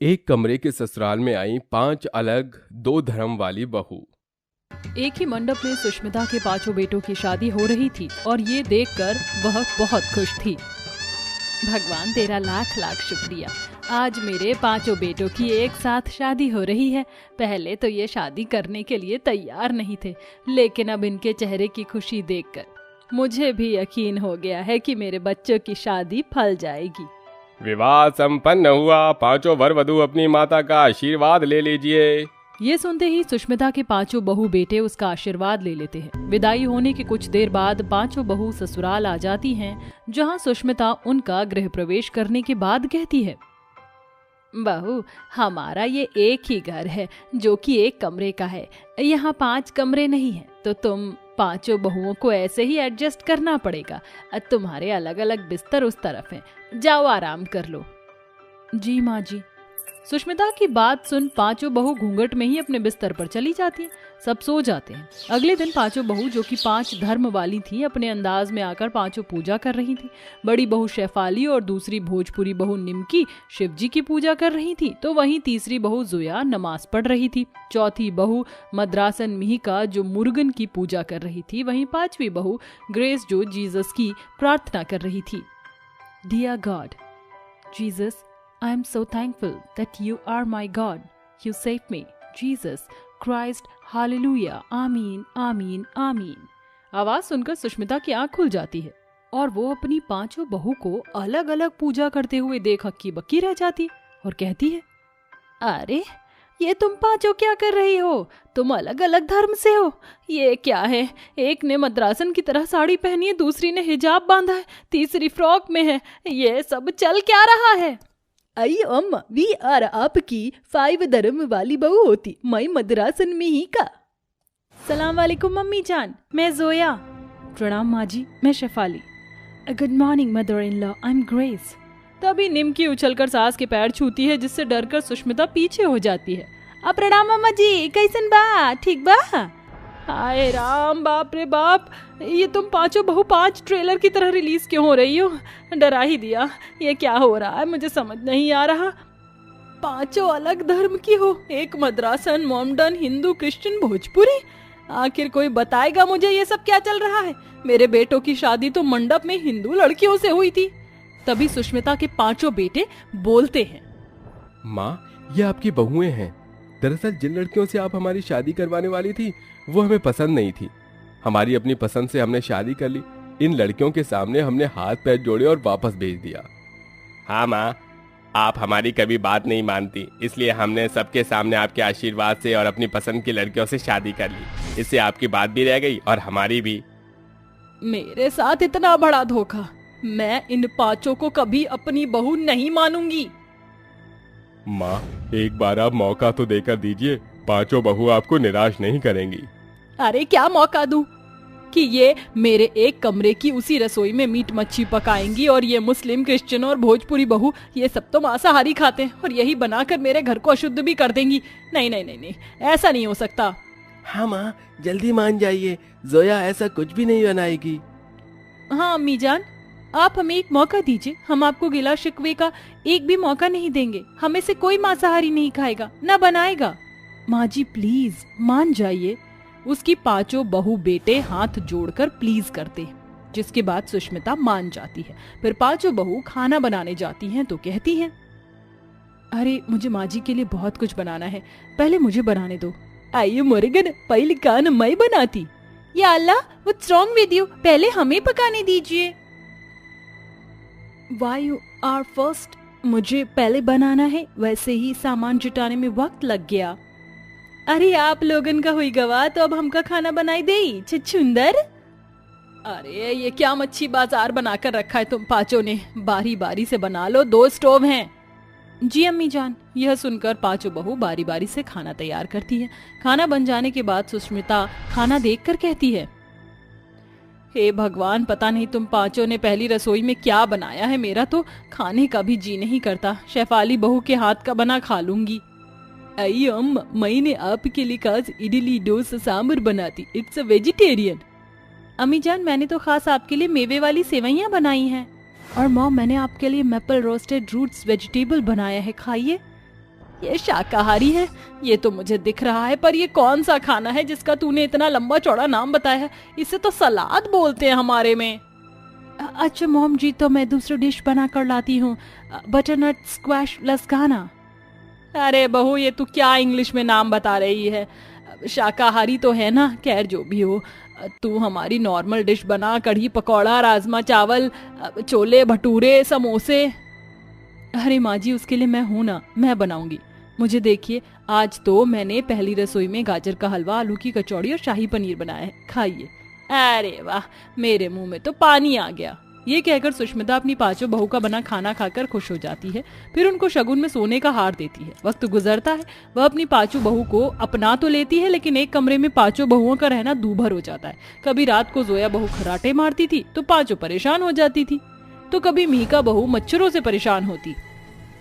एक कमरे के ससुराल में आई 5 अलग 2 धर्म वाली बहू। एक ही मंडप में सुष्मिता के 5 बेटों की शादी हो रही थी और ये देखकर वह बहुत खुश थी। भगवान तेरा लाख लाख शुक्रिया, आज मेरे 5 बेटों की एक साथ शादी हो रही है। पहले तो ये शादी करने के लिए तैयार नहीं थे, लेकिन अब इनके चेहरे की खुशी देखकर मुझे भी यकीन हो गया है कि मेरे बच्चों की शादी फल जाएगी। विवाह संपन्न हुआ, 5 वर वधू अपनी माता का आशीर्वाद ले लीजिए। ये सुनते ही सुष्मिता के 5 बहू बेटे उसका आशीर्वाद ले लेते हैं। विदाई होने के कुछ देर बाद 5 बहू ससुराल आ जाती हैं, जहां सुष्मिता उनका गृह प्रवेश करने के बाद कहती है, बहू हमारा ये एक ही घर है जो कि एक कमरे का है, यहाँ 5 कमरे नहीं है, तो तुम 5 बहुओं को ऐसे ही एडजस्ट करना पड़ेगा। तुम्हारे अलग अलग बिस्तर उस तरफ हैं, जाओ आराम कर लो। जी माँ जी। सुष्मिता की बात सुन 5 बहू घूंघट में ही अपने बिस्तर पर चली जाती हैं। सब सो जाते हैं। अगले दिन 5 बहू जो कि 5 धर्म वाली थी, अपने अंदाज में आकर 5 पूजा कर रही थी। बड़ी बहू शेफाली और दूसरी भोजपुरी बहू निमकी शिव जी की पूजा कर रही थी, तो वहीं तीसरी बहू जोया नमाज पढ़ रही थी। चौथी बहू मद्रासन मिहिका जो मुर्गन की पूजा कर रही थी, वहीं 5वीं बहू ग्रेस जो जीसस की प्रार्थना कर रही थी। Dear God Jesus, I am so thankful that you are my God. You saved me. Jesus Christ, Hallelujah. आमीन, आमीन, आमीन। आवाज सुनकर सुष्मिता की आंख खुल जाती है और वो अपनी 5 बहू को अलग अलग पूजा करते हुए देख हक्की बक्की रह जाती और कहती है, अरे ये तुम 5 क्या कर रही हो? तुम अलग अलग धर्म से हो। ये क्या है? एक ने मद्रासन की तरह साड़ी पहनी है, दूसरी ने हिजाब बांधा है, तीसरी फ्रॉक में है। ये सब चल क्या रहा है? आई अम्मा, वी आर आपकी 5 धर्म वाली बहू होती, मैं मद्रासन में ही का। सलाम वालेकुम मम्मी जान, मैं जोया। प्रणाम माँ जी, मैं Shefali. Good morning mother in law, I am Grace. तभी निमकी उछलकर सास के पैर छूती है, जिससे डरकर सुष्मिता पीछे हो जाती है। अब प्रणाम मम्मा जी, कैसन बा? ठीक बा? हाय राम, बाप रे बाप, ये तुम 5 बहू 5 ट्रेलर की तरह रिलीज क्यों हो रही हो? डरा ही दिया। ये क्या हो रहा है, मुझे समझ नहीं आ रहा। 5 अलग धर्म की हो, एक मद्रासन, मोमडन, हिंदू, क्रिश्चियन, भोजपुरी। आखिर कोई बताएगा मुझे ये सब क्या चल रहा है? मेरे बेटों की शादी तो मंडप में हिंदू लड़कियों से हुई थी। तभी सुष्मिता के 5 बेटे बोलते हैं, माँ ये आपकी बहुएं हैं। दरअसल जिन लड़कियों से आप हमारी शादी करवाने वाली थी वो हमें पसंद नहीं थी। हमारी अपनी पसंद से हमने शादी कर ली। इन लड़कियों के सामने हमने हाथ पैर जोड़े और वापस भेज दिया। हाँ माँ, आप हमारी कभी बात नहीं मानती, इसलिए हमने सबके सामने आपके आशीर्वाद से और अपनी पसंद की लड़कियों से शादी कर ली। इससे आपकी बात भी रह गई और हमारी भी। मेरे साथ इतना बड़ा धोखा, मैं इन 5 को कभी अपनी बहू नहीं मानूंगी। माँ एक बार आप मौका तो देकर दीजिए, 5 बहू आपको निराश नहीं करेंगी। अरे क्या मौका दूं कि ये मेरे एक कमरे की उसी रसोई में मीट मच्छी पकाएंगी और ये मुस्लिम, क्रिश्चियन और भोजपुरी बहू ये सब तो मांसाहारी खाते हैं और यही बनाकर मेरे घर को अशुद्ध भी कर देंगी। नहीं नहीं नहीं नहीं, ऐसा नहीं हो सकता। हाँ माँ जल्दी मान जाइए, जोया ऐसा कुछ भी नहीं बनाएगी। हाँ अम्मी जान, आप हमें एक मौका दीजिए, हम आपको गिला शिकवे का एक भी मौका नहीं देंगे। हमें से कोई मांसाहारी नहीं खाएगा, न बनाएगा। माँ जी प्लीज मान जाइए। उसकी 5 बहू बेटे हाथ जोड़कर प्लीज करते हैं, जिसके बाद सुष्मिता मान जाती है। फिर 5 बहू खाना बनाने जाती हैं तो कहती हैं, अरे मुझे माँ जी के लिए बहुत कुछ बनाना है, पहले मुझे बनाने दो। आइए मुर्गन, पहले खाना मैं बनाती। या अल्लाह, व्हाट्स रॉन्ग विद यू, पहले हमें पकाने दीजिए। Why you are first? मुझे पहले बनाना है, वैसे ही सामान जुटाने में वक्त लग गया। अरे आप लोगन का हुई गवा, तो अब हमका खाना बनाई दे छुछुंदर। अरे ये क्या मच्छी बाजार बनाकर रखा है तुम 5 ने? बारी बारी से बना लो, 2 स्टोव हैं। जी अम्मी जान। यह सुनकर 5 बहू बारी बारी से खाना तैयार करती है। खाना बन जाने के बाद सुष्मिता खाना देखकर कहती है, हे भगवान, पता नहीं तुम 5 ने पहली रसोई में क्या बनाया है, मेरा तो खाने का भी जी नहीं करता। शेफाली बहू के हाथ का बना खा लूंगी। आई अम्मा, मैंने आपके लिए खास इडली डोसा सांबर बनाती, इट्स अ वेजिटेरियन। अम्मी जान, मैंने तो खास आपके लिए मेवे वाली सेवइयां बनाई हैं। और मॉम, मैंने आपके लिए मैपल रोस्टेड रूट्स वेजिटेबल बनाया है, खाइए। ये शाकाहारी है, ये तो मुझे दिख रहा है, पर ये कौन सा खाना है जिसका तूने इतना लंबा चौड़ा नाम बताया है? इसे तो सलाद बोलते हैं हमारे में। अच्छा मोम जी, तो मैं दूसरी डिश बना कर लाती हूँ, बटरनट स्क्वैश लसगाना। अरे बहू, ये तू क्या इंग्लिश में नाम बता रही है? शाकाहारी तो है ना? खैर जो भी हो, तू हमारी नॉर्मल डिश बना, कढ़ी पकौड़ा, राजमा चावल, छोले भटूरे, समोसे। अरे माँ जी, उसके लिए मैं हूं ना, मैं बनाऊंगी। मुझे देखिए, आज तो मैंने पहली रसोई में गाजर का हलवा, आलू की कचौड़ी और शाही पनीर बनाया है, खाइए। अरे वाह, मेरे मुंह में तो पानी आ गया। ये कहकर सुष्मिता अपनी पांचों बहू का बना खाना खाकर खुश हो जाती है। फिर उनको शगुन में सोने का हार देती है। वक्त गुजरता है, वह अपनी पांचों बहू को अपना तो लेती है, लेकिन एक कमरे में पांचों बहुओं का रहना दूभर हो जाता है। कभी रात को जोया बहू खर्राटे मारती थी तो पांचों परेशान हो जाती थी, तो कभी मीका बहू मच्छरों से परेशान होती।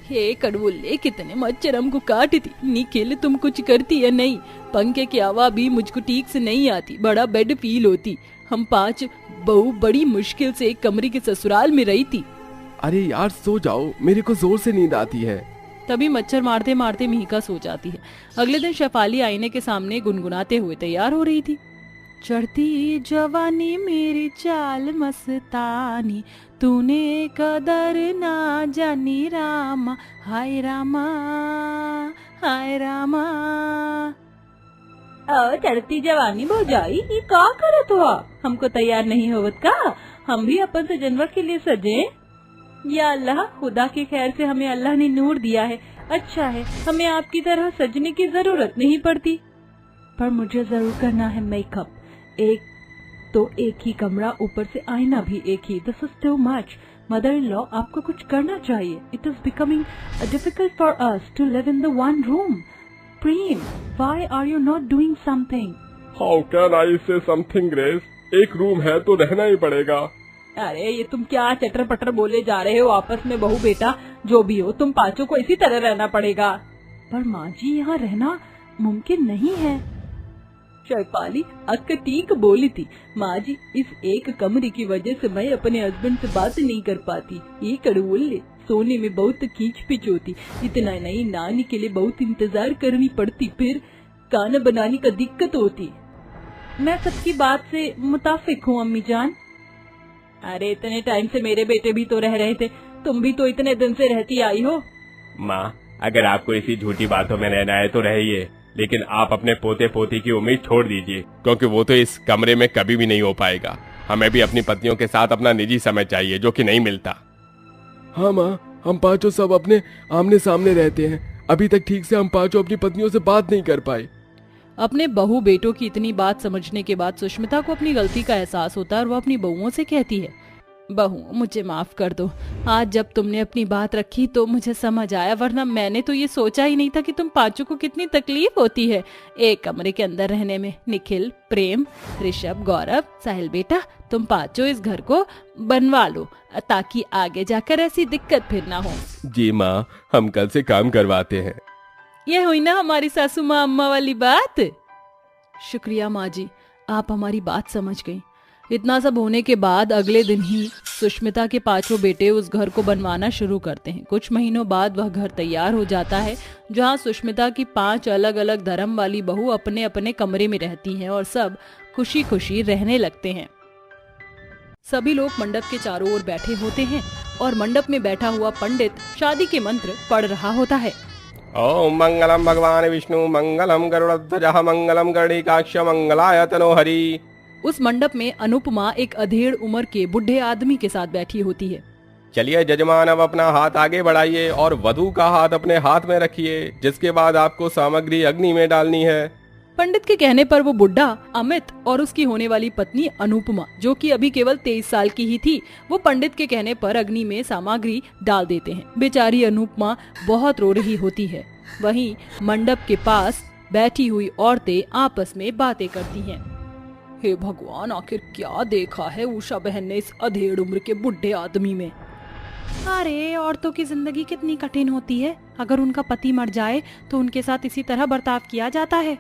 हे कड़वुल्ले, कितने मच्छर हमको काटती। निखिल, तुम कुछ करती है नहीं? पंखे की हवा भी मुझको ठीक से नहीं आती, बड़ा बेड फील होती। हम 5 बहू बड़ी मुश्किल से एक कमरे के ससुराल में रही थी। अरे यार सो जाओ, मेरे को जोर से नींद आती है। तभी मच्छर मारते मारते मीका सो जाती है। अगले दिन शेफाली आईने के सामने गुनगुनाते हुए तैयार हो रही थी। चढ़ती जवानी मेरी चाल मस्तानी, तूने कदर ना जानी रामा, हाय रामा हाय रामा। चढ़ती जवानी भौजाई, ये का करत हुआ? हमको तैयार नहीं होवत का? हम भी अपन से जानवर के लिए सजे। या अल्लाह, खुदा के खैर से हमें अल्लाह ने नूर दिया है, अच्छा है, हमें आपकी तरह सजने की जरूरत नहीं पड़ती। पर मुझे जरूर करना है मेकअप। एक ही कमरा, ऊपर से आईना भी एक ही। This is too much. Mother in law, आपको कुछ करना चाहिए। It is becoming difficult for us to live in the one room. Prem, why are you not doing something? How can I say something, Grace? एक room है तो रहना ही पड़ेगा। अरे ये तुम क्या चटर पटर बोले जा रहे हो आपस में? बहू बेटा जो भी हो, तुम पांचों को इसी तरह रहना पड़ेगा। पर माँ जी, यहाँ रहना मुमकिन नहीं है। शेफाली अक्का ठीक बोली थी। माँ जी, इस एक कमरे की वजह से मैं अपने हस्बैंड से बात नहीं कर पाती। ये कड़वुल्ले, सोने में बहुत खींच पिच होती। इतना नहीं, नानी के लिए बहुत इंतजार करनी पड़ती, फिर खाना बनाने का दिक्कत होती। मैं सबकी बात से मुताफिक हूँ अम्मी जान। अरे इतने टाइम से मेरे बेटे भी तो रह रहे थे, तुम भी तो इतने दिन से रहती आई हो। माँ, अगर आपको इसी झूठी बातों में रहना है तो रहिए, लेकिन आप अपने पोते पोती की उम्मीद छोड़ दीजिए, क्योंकि वो तो इस कमरे में कभी भी नहीं हो पाएगा। हमें भी अपनी पत्नियों के साथ अपना निजी समय चाहिए, जो कि नहीं मिलता। हाँ माँ, हम पांचों सब अपने आमने सामने रहते हैं। अभी तक ठीक से हम पांचों अपनी पत्नियों से बात नहीं कर पाए। अपने बहू बेटों की इतनी बात समझने के बाद सुष्मिता को अपनी गलती का एहसास होता है और वो अपनी बहुओं से कहती है, बहू मुझे माफ कर दो। आज जब तुमने अपनी बात रखी तो मुझे समझ आया, वरना मैंने तो ये सोचा ही नहीं था कि तुम पांचों को कितनी तकलीफ होती है एक कमरे के अंदर रहने में। निखिल, प्रेम, ऋषभ, गौरव, साहिल बेटा, तुम पांचों इस घर को बनवा लो ताकि आगे जाकर ऐसी दिक्कत फिर ना हो। जी माँ, हम कल से काम करवाते हैं। ये हुई ना हमारी सासू माँ अम्मा वाली बात। शुक्रिया माँ जी, आप हमारी बात समझ गई। इतना सब होने के बाद अगले दिन ही सुष्मिता के पांचों बेटे उस घर को बनवाना शुरू करते हैं। कुछ महीनों बाद वह घर तैयार हो जाता है, जहां सुष्मिता की 5 अलग अलग धर्म वाली बहू अपने अपने कमरे में रहती हैं और सब खुशी खुशी रहने लगते हैं। सभी लोग मंडप के चारों ओर बैठे होते हैं और मंडप में बैठा हुआ पंडित शादी के मंत्र पढ़ रहा होता है। ओम मंगलम भगवान विष्णु, मंगलम गरुड़ध्वजः, मंगलम गणिकाक्ष, मंगलाय तनोहरि। उस मंडप में अनुपमा एक अधेड़ उम्र के बुढ़े आदमी के साथ बैठी होती है। चलिए जजमान, अब अपना हाथ आगे बढ़ाइए और वधू का हाथ अपने हाथ में रखिए, जिसके बाद आपको सामग्री अग्नि में डालनी है। पंडित के कहने पर वो बुढ़ा अमित और उसकी होने वाली पत्नी अनुपमा, जो कि अभी केवल 23 साल की ही थी, वो पंडित के कहने पर अग्नि में सामग्री डाल देते हैं। बेचारी अनुपमा बहुत रो रही होती है। वहीं मंडप के पास बैठी हुई औरतें आपस में बातें करती हैं। हे भगवान, आखिर क्या देखा है उषा बहन ने इस अधेड़ उम्र के बुढ़े आदमी में। अरे औरतों की जिंदगी कितनी कठिन होती है। अगर उनका पति मर जाए तो उनके साथ इसी तरह बर्ताव किया जाता है।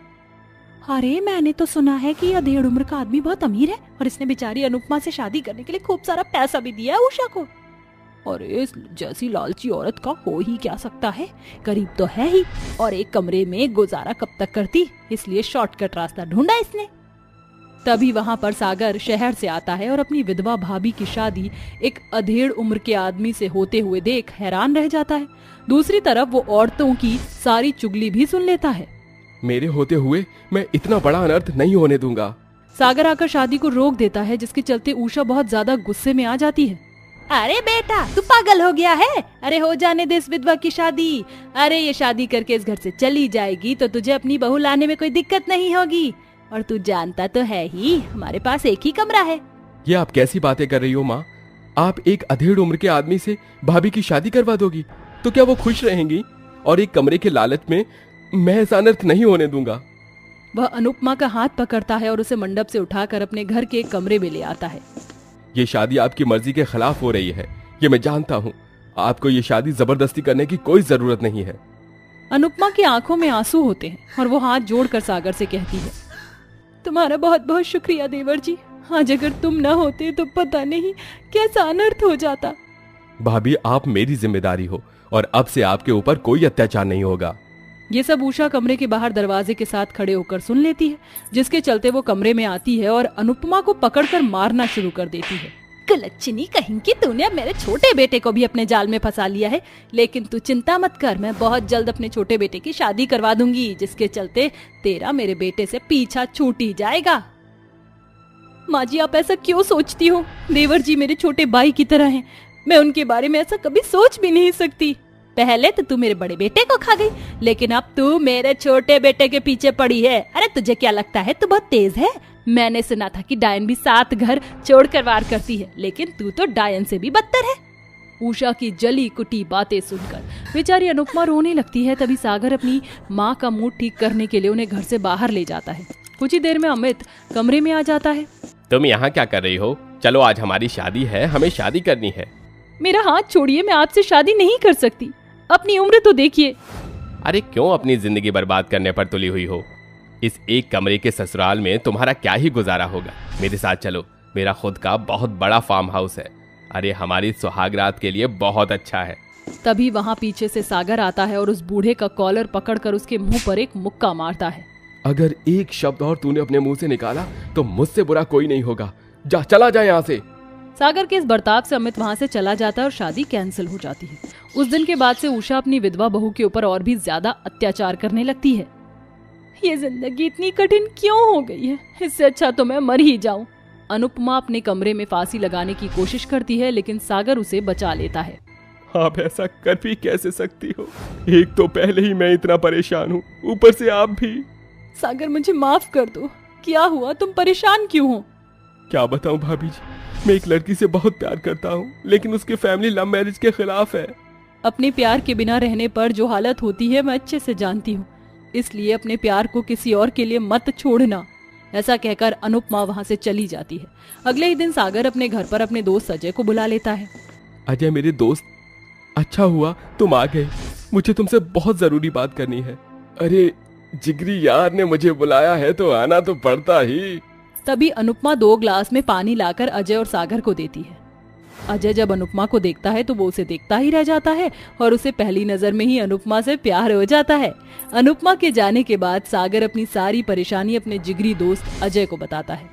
अरे मैंने तो सुना है कि अधेड़ उम्र का आदमी बहुत अमीर है और इसने बेचारी अनुपमा से शादी करने के लिए खूब सारा पैसा भी दिया है उषा को। और इस जैसी लालची औरत का हो ही क्या सकता है, गरीब तो है ही और एक कमरे में गुजारा कब तक करती, इसलिए शॉर्टकट रास्ता ढूंढा इसने। तभी वहाँ पर सागर शहर से आता है और अपनी विधवा भाभी की शादी एक अधेड़ उम्र के आदमी से होते हुए देख हैरान रह जाता है। दूसरी तरफ वो औरतों की सारी चुगली भी सुन लेता है। मेरे होते हुए मैं इतना बड़ा अनर्थ नहीं होने दूंगा। सागर आकर शादी को रोक देता है, जिसके चलते उषा बहुत ज्यादा गुस्से में आ जाती है। अरे बेटा, तू पागल हो गया है? अरे हो जाने दे इस विधवा की शादी। अरे ये शादी करके इस घर से चली जाएगी तो तुझे अपनी बहू लाने में कोई दिक्कत नहीं होगी, और तू जानता तो है ही हमारे पास एक ही कमरा है। ये आप कैसी बातें कर रही हो माँ? आप एक अधेड़ उम्र के आदमी से भाभी की शादी करवा दोगी तो क्या वो खुश रहेंगी? और एक कमरे के लालच में मैं ऐसा अनर्थ नहीं होने दूंगा। वह अनुपमा का हाथ पकड़ता है और उसे मंडप से उठाकर अपने घर के एक कमरे में ले आता है। ये शादी आपकी मर्जी के खिलाफ हो रही है, ये मैं जानता हूँ। आपको ये शादी जबरदस्ती करने की कोई जरूरत नहीं है। अनुपमा की आंखों में आंसू होते हैं और वो हाथ जोड़कर सागर से कहती है, तुम्हारा बहुत बहुत शुक्रिया देवर जी, आज अगर तुम न होते तो पता नहीं कैसा अनर्थ हो जाता। भाभी, आप मेरी जिम्मेदारी हो और अब से आपके ऊपर कोई अत्याचार नहीं होगा। ये सब उषा कमरे के बाहर दरवाजे के साथ खड़े होकर सुन लेती है, जिसके चलते वो कमरे में आती है और अनुपमा को पकड़कर मारना शुरू कर देती है। कलच्चिनी कहीं की, तूने अब मेरे छोटे बेटे को भी अपने जाल में फंसा लिया है, लेकिन तू चिंता मत कर, मैं बहुत जल्द अपने छोटे बेटे की शादी करवा दूंगी, जिसके चलते तेरा मेरे बेटे से पीछा छूट ही जाएगा। माँ जी, आप ऐसा क्यों सोचती हो? देवर जी मेरे छोटे भाई की तरह हैं, मैं उनके बारे में ऐसा कभी सोच भी नहीं सकती। पहले तो तू मेरे बड़े बेटे को खा गई, लेकिन अब तू मेरे छोटे बेटे के पीछे पड़ी है। अरे तुझे क्या लगता है तू बहुत तेज है? मैंने सुना था कि डायन भी 7 घर छोड़कर वार करती है, लेकिन तू तो डायन से भी बदतर है। उषा की जली कुटी बातें सुनकर बेचारी अनुपमा रोने लगती है। तभी सागर अपनी माँ का मूड ठीक करने के लिए उन्हें घर से बाहर ले जाता है। कुछ ही देर में अमित कमरे में आ जाता है। तुम यहाँ क्या कर रही हो? चलो, आज हमारी शादी है, हमें शादी करनी है। मेरा हाथ छोड़िए, मैं आपसे शादी नहीं कर सकती, अपनी उम्र तो देखिए। अरे क्यों अपनी जिंदगी बर्बाद करने पर तुली हुई हो? इस एक कमरे के ससुराल में तुम्हारा क्या ही गुजारा होगा। मेरे साथ चलो, मेरा खुद का बहुत बड़ा फार्म हाउस है। अरे हमारी सुहागरात के लिए बहुत अच्छा है। तभी वहाँ पीछे से सागर आता है और उस बूढ़े का कॉलर पकड़कर उसके मुंह पर एक मुक्का मारता है। अगर एक शब्द और तूने अपने मुंह से निकाला तो मुझसे बुरा कोई नहीं होगा। जा, चला जा यहाँ से। सागर के इस बर्ताव से अमित वहाँ से चला जाता है और शादी कैंसिल हो जाती है। उस दिन के बाद से उषा अपनी विधवा बहू के ऊपर और भी ज्यादा अत्याचार करने लगती है। ये जिंदगी इतनी कठिन क्यों हो गई है? इससे अच्छा तो मैं मर ही जाऊं। अनुपमा अपने कमरे में फांसी लगाने की कोशिश करती है, लेकिन सागर उसे बचा लेता है। आप ऐसा कर भी कैसे सकती हो? एक तो पहले ही मैं इतना परेशान हूँ, ऊपर से आप भी। सागर, मुझे माफ कर दो। क्या हुआ? तुम परेशान क्यों हो? क्या बताऊं भाभी जी, मैं एक लड़की से बहुत प्यार करता हूँ, लेकिन उसके फैमिली लव मैरिज के खिलाफ है। अपने प्यार के बिना रहने पर जो हालत होती है मैं अच्छे से जानती हूँ, इसलिए अपने प्यार को किसी और के लिए मत छोड़ना। ऐसा कहकर अनुपमा वहाँ से चली जाती है। अगले ही दिन सागर अपने घर पर अपने दोस्त अजय को बुला लेता है। अजय मेरे दोस्त, अच्छा हुआ तुम आ गए, मुझे तुमसे बहुत जरूरी बात करनी है। अरे जिगरी यार ने मुझे बुलाया है तो आना तो पड़ता ही। तभी अनुपमा 2 ग्लास में पानी लाकर अजय और सागर को देती है। अजय जब अनुपमा को देखता है तो वो उसे देखता ही रह जाता है और उसे पहली नजर में ही अनुपमा से प्यार हो जाता है। अनुपमा के जाने के बाद सागर अपनी सारी परेशानी अपने जिगरी दोस्त अजय को बताता है।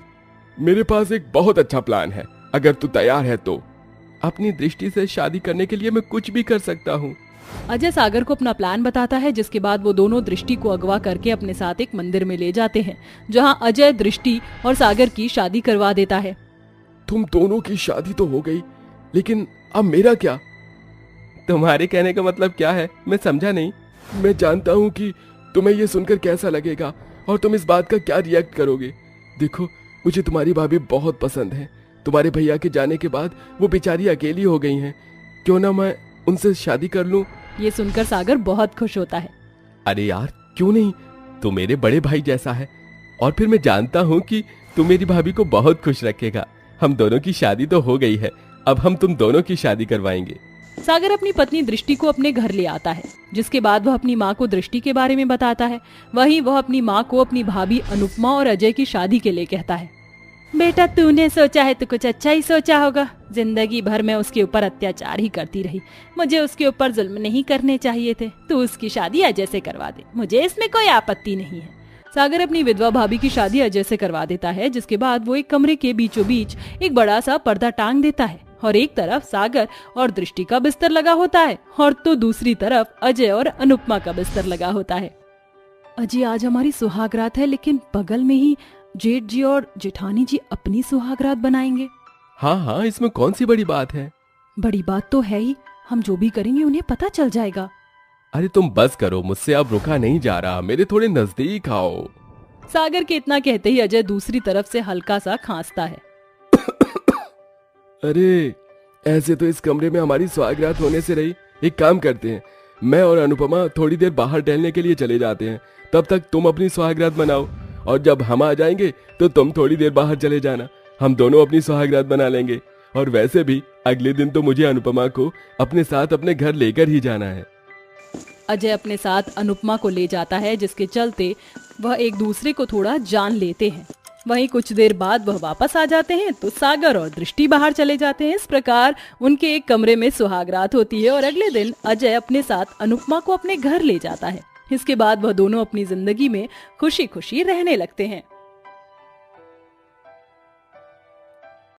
मेरे पास एक बहुत अच्छा प्लान है, अगर तू तैयार है तो। अपनी दृष्टि से शादी करने के लिए मैं कुछ भी कर सकता हूँ। अजय सागर को अपना प्लान बताता है, जिसके बाद वो दोनों दृष्टि को अगवा करके अपने साथ एक मंदिर में ले जाते हैं, जहाँ अजय दृष्टि और सागर की शादी करवा देता है। तुम दोनों की शादी तो हो गई, लेकिन अब मेरा क्या? तुम्हारे कहने का मतलब क्या है? मैं समझा नहीं। मैं जानता हूँ कि तुम्हें ये सुनकर कैसा लगेगा और तुम इस बात का क्या रिएक्ट करोगे। देखो, मुझे तुम्हारी भाभी बहुत पसंद है। तुम्हारे भैया के जाने के बाद वो बेचारी अकेली हो गई हैं। क्यों ना मैं उनसे शादी कर लूं? ये सुनकर सागर बहुत खुश होता है। अरे यार, क्यों नहीं, तू मेरे बड़े भाई जैसा है और फिर मैं जानता हूँ कि तू मेरी भाभी को बहुत खुश रखेगा। हम दोनों की शादी तो हो गई है, अब हम तुम दोनों की शादी करवाएंगे। सागर अपनी पत्नी दृष्टि को अपने घर ले आता है, जिसके बाद वह अपनी माँ को दृष्टि के बारे में बताता है। वहीं वह अपनी माँ को अपनी भाभी अनुपमा और अजय की शादी के लिए कहता है। बेटा तूने सोचा है तो कुछ अच्छा ही सोचा होगा। जिंदगी भर मैं उसके ऊपर अत्याचार ही करती रही। मुझे उसके ऊपर जुल्म नहीं करने चाहिए थे। तू उसकी शादी अजय से करवा दे, मुझे इसमें कोई आपत्ति नहीं है। सागर अपनी विधवा भाभी की शादी अजय से करवा देता है, जिसके बाद वो एक कमरे के बीचों बीच एक बड़ा सा पर्दा टांग देता है और एक तरफ सागर और दृष्टि का बिस्तर लगा होता है और तो दूसरी तरफ अजय और अनुपमा का बिस्तर लगा होता है। अजय आज हमारी सुहागरात है, लेकिन बगल में ही जेठ जी और जेठानी जी अपनी सुहागरात बनाएंगे। हाँ हाँ, इसमें कौन सी बड़ी बात है। बड़ी बात तो है ही, हम जो भी करेंगे उन्हें पता चल जाएगा। अरे तुम बस करो, मुझसे अब रुका नहीं जा रहा, मेरे थोड़े नजदीक आओ। सागर के इतना कहते ही अजय दूसरी तरफ से हल्का सा खांसता है। अरे ऐसे तो इस कमरे में हमारी सुहागरात होने से रही। एक काम करते हैं, मैं और अनुपमा थोड़ी देर बाहर टहलने के लिए चले जाते हैं, तब तक तुम अपनी सुहागरात बनाओ और जब हम आ जाएंगे तो तुम थोड़ी देर बाहर चले जाना। हम दोनों अपनी सुहागरात बना लेंगे। और वैसे भी अगले दिन तो मुझे अनुपमा को अपने साथ अपने घर लेकर ही जाना है। अजय अपने साथ अनुपमा को ले जाता है, जिसके चलते वह एक दूसरे को थोड़ा जान लेते हैं। वहीं कुछ देर बाद वह वापस आ जाते हैं तो सागर और दृष्टि बाहर चले जाते हैं। इस प्रकार उनके एक कमरे में सुहागरात होती है और अगले दिन अजय अपने साथ अनुपमा को अपने घर ले जाता है। इसके बाद वह दोनों अपनी जिंदगी में खुशी खुशी रहने लगते हैं।